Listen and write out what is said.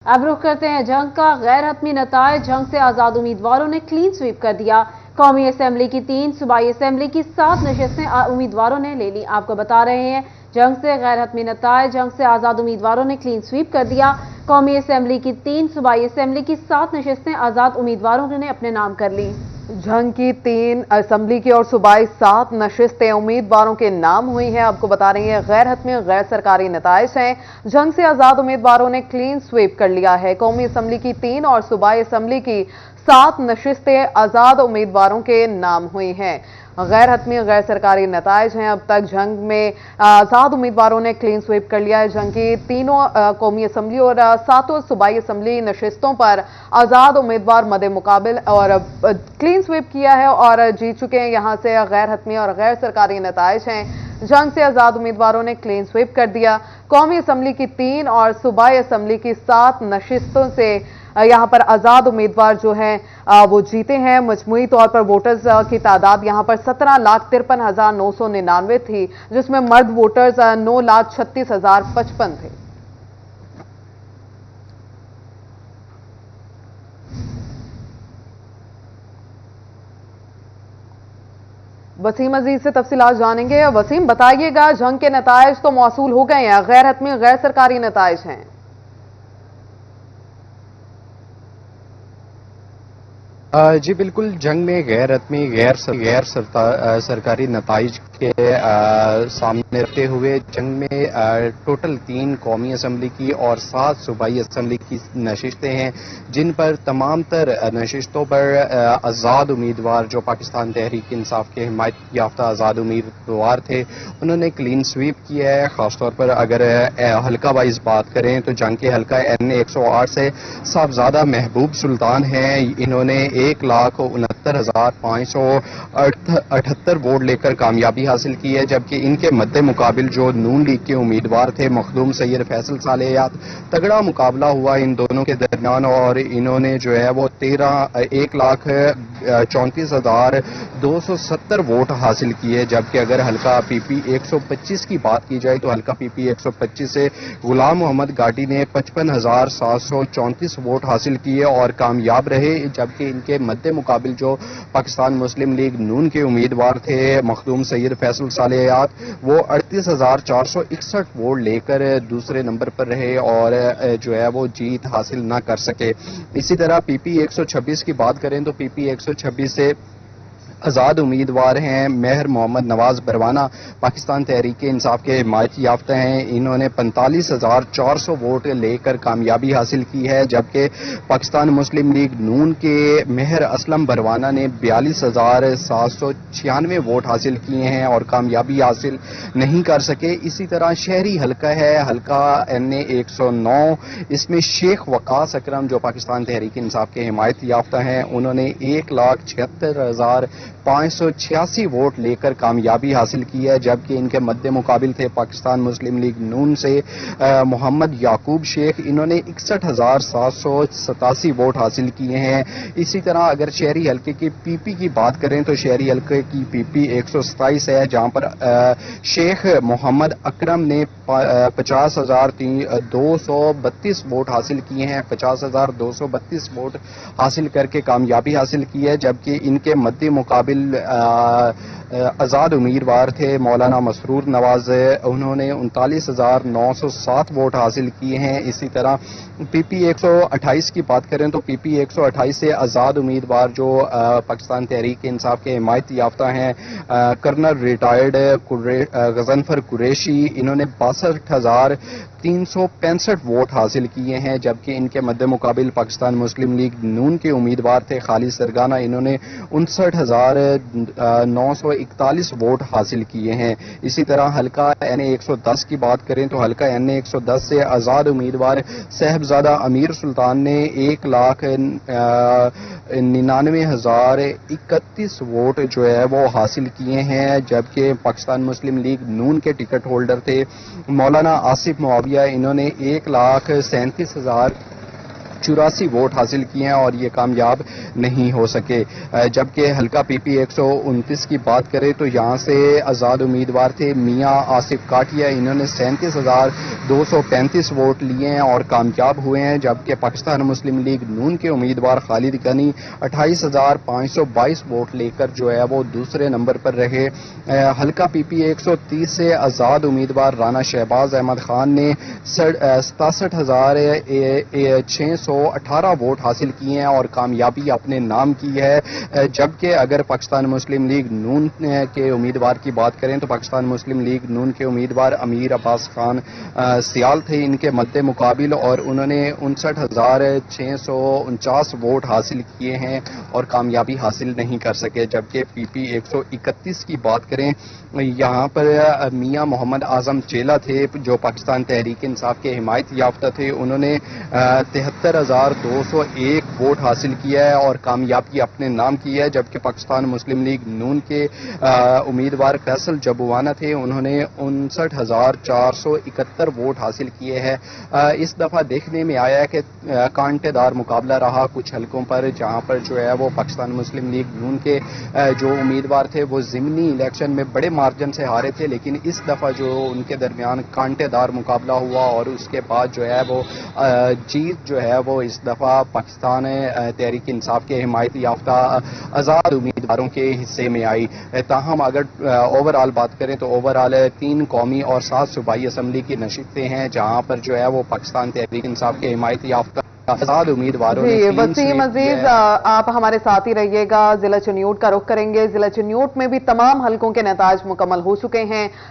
अब रुख करते हैं जंग का। गैर हतमी नतायज, जंग से आजाद उम्मीदवारों ने क्लीन स्वीप कर दिया। कौमी असम्बली की 3, सूबाई असम्बली की 7 नशिस्तें उम्मीदवारों ने ले ली। आपको बता रहे हैं जंग से गैर हतमी नतायज, जंग से आजाद उम्मीदवारों ने क्लीन स्वीप कर दिया। कौमी असम्बली की 3, सूबाई असम्बली की 7 नशिस्तें आजाद उम्मीदवारों ने अपने नाम कर ली। जंग की 3 असम्बली की और सूबाई 7 नशिस्तें उम्मीदवारों के नाम हुई हैं। आपको बता रही हैं गैर हतमी गैर सरकारी नताइज हैं। जंग से आजाद उम्मीदवारों ने क्लीन स्वीप कर लिया है। कौमी असम्बली की 3 और सूबाई असम्बली की 7 नशिस्तें आजाद उम्मीदवारों के नाम हुई हैं। गैर हतमी गैर सरकारी नताइज हैं। अब तक जंग में आजाद उम्मीदवारों ने क्लीन स्वीप कर लिया है। जंग की 3 कौमी असम्बली और 7 सूबाई असम्बली नशिस्तों पर आजाद उम्मीदवार मदे मुकाबिल और क्लीन स्वीप किया है और जीत चुके हैं। यहां से गैर हतमी और गैर सरकारी नताइज हैं। जंग से आजाद उम्मीदवारों ने क्लीन स्वीप कर दिया। कौमी असम्बली की 3 और सूबाई असम्बली की 7 नशिस्तों से यहां पर आजाद उम्मीदवार जो हैं वो जीते हैं। मजमूई तौर पर वोटर्स की तादाद यहां पर 17,53,999 थी, जिसमें मर्द वोटर्स 9,36,055 थे। वसीम अजीज से तफसीलात जानेंगे। वसीम, बताइएगा, जंग के नताइज तो मौसूल हो गए हैं, गैर हतमी गैर सरकारी नताइज हैं। जी बिल्कुल, जंग में गैर हतमी गैर सरकारी नताइज के सामने रखते हुए जंग में टोटल 3 कौमी असम्बली की और 7 सूबाई असम्बली की नशिस्तें हैं, जिन पर तमाम तर नशिस्तों पर आज़ाद उम्मीदवार जो पाकिस्तान तहरीक इंसाफ के हिमायत याफ्ता आज़ाद उम्मीदवार थे, उन्होंने क्लीन स्वीप किया है। खासतौर पर अगर हल्का वाइज बात करें तो जंग के हल्का NA 108 से साहबजादा महबूब सुल्तान हैं। इन्होंने 1,69,578 वोट लेकर कामयाबी हासिल की है, जबकि इनके मद्दे मुकाबिल जो नून लीग के उम्मीदवार थे मखदूम सैयद फैसल सालेयात, तगड़ा मुकाबला हुआ इन दोनों के दरमियान और इन्होंने जो है वो 1,34,270 वोट हासिल किए। जबकि अगर हल्का PP 125 की बात की जाए तो हल्का PP 125 से गुलाम मोहम्मद गाटी ने 55,734 वोट हासिल किए और कामयाब रहे, जबकि इनके मद्दे मुकाबिल जो पाकिस्तान मुस्लिम लीग नून के उम्मीदवार थे मखदूम सैयद फैसल सालेयात, वो 38,461 वोट लेकर दूसरे नंबर पर रहे और जो है वो जीत हासिल ना कर सके। इसी तरह PP 126 की बात करें तो PP 126 से आज़ाद उम्मीदवार हैं मेहर मोहम्मद नवाज बरवाना, पाकिस्तान तहरीक इंसाफ के हिमायत याफ्ता हैं। इन्होंने 45,400 वोट लेकर कामयाबी हासिल की है, जबकि पाकिस्तान मुस्लिम लीग नून के मेहर असलम बरवाना ने 42,796 वोट हासिल किए हैं और कामयाबी हासिल नहीं कर सके। इसी तरह शहरी हल्का है, हल्का NA 109, इसमें शेख वकास अकरम जो पाकिस्तान तहरीक इंसाफ के हिमायत याफ्ता हैं, उन्होंने 1,76,586 वोट लेकर कामयाबी हासिल की है, जबकि इनके मद्दे मुकाबिल थे पाकिस्तान मुस्लिम लीग नून से मोहम्मद याकूब शेख, इन्होंने 61,787 वोट हासिल किए हैं। इसी तरह अगर शहरी हल्के की PP की बात करें तो शहरी हल्के की PP 127 है, जहां पर शेख मोहम्मद अकरम ने 50,232 वोट हासिल किए हैं, 50,232 वोट हासिल करके कामयाबी हासिल की है, जबकि इनके मद्दे मुकाबिल आज़ाद उम्मीदवार थे मौलाना मसरूर नवाज, उन्होंने 39,907 वोट हासिल किए हैं। इसी तरह PP 128 की बात करें तो PP 128 से आज़ाद उम्मीदवार जो पाकिस्तान तहरीक इंसाफ के हिमायत याफ्ता हैं कर्नल रिटायर्ड गजनफर कुरैशी, इन्होंने 62,365 वोट हासिल किए हैं, जबकि इनके मद्दे मुकाबिल पाकिस्तान मुस्लिम लीग नून के उम्मीदवार थे खालिद सरगाना, इन्होंने 59,941 वोट हासिल किए हैं। इसी तरह हल्का NA 110 की बात करें तो हल्का NA 110 से आज़ाद उम्मीदवार साहबजादा अमीर सुल्तान ने 1,99,031 वोट जो है वो हासिल किए हैं, जबकि पाकिस्तान मुस्लिम लीग नून के टिकट होल्डर थे मौलाना आसिफ मुआविया, इन्होंने 1,37,000 84 ووٹ حاصل کیے ہیں اور یہ کامیاب نہیں ہو سکے. جبکہ حلقہ پی پی 129 کی بات کریں تو یہاں سے آزاد امیدوار تھے میاں آصف کاٹیا, انہوں نے 37,235 ووٹ لیے ہیں اور کامیاب ہوئے ہیں. جبکہ پاکستان مسلم لیگ نون کے امیدوار خالد غنی 28,522 ووٹ لے کر جو ہے وہ دوسرے نمبر پر رہے. حلقہ پی پی 130 سے آزاد امیدوار رانا شہباز احمد خان نے 67,618 ووٹ حاصل کیے ہیں اور کامیابی اپنے نام کی ہے. جبکہ اگر پاکستان مسلم لیگ نون کے امیدوار کی بات کریں تو پاکستان مسلم لیگ نون کے امیدوار امیر عباس خان سیال تھے ان کے مد مقابل, اور انہوں نے 59,649 ووٹ حاصل کیے ہیں اور کامیابی حاصل نہیں کر سکے. جبکہ پی پی 131 کی بات کریں یہاں پر میاں محمد اعظم چیلا تھے جو پاکستان تحریک انصاف کے حمایت یافتہ تھے, انہوں نے 73,201 ووٹ حاصل کیا ہے اور کامیابی اپنے نام کی ہے. جبکہ پاکستان مسلم لیگ نون کے امیدوار فیصل جبوانہ تھے, انہوں نے 59,471 ووٹ حاصل کیے ہیں. اس دفعہ دیکھنے میں آیا ہے کہ کانٹے دار مقابلہ رہا کچھ حلقوں پر جہاں پر جو ہے وہ پاکستان مسلم لیگ نون کے جو امیدوار تھے وہ ضمنی الیکشن میں بڑے مارجن سے ہارے تھے, لیکن اس دفعہ جو ان کے درمیان کانٹے دار مقابلہ ہوا اور اس کے بعد جو ہے وہ جیت جو ہے وہ اس دفعہ پاکستان تحریک انصاف کے حمایت یافتہ آزاد امیدواروں کے حصے میں آئی. تاہم اگر اوور آل بات کریں تو اوور آل 3 قومی اور 7 صوبائی اسمبلی کی نشستیں ہیں جہاں پر جو ہے وہ پاکستان تحریک انصاف کے حمایت یافتہ آزاد امیدواروں نے وسیم عزیز آپ ہمارے ساتھ ہی رہیے گا. ضلع چنیوٹ کا رخ کریں گے. ضلع چنیوٹ میں بھی تمام حلقوں کے نتائج مکمل ہو چکے ہیں.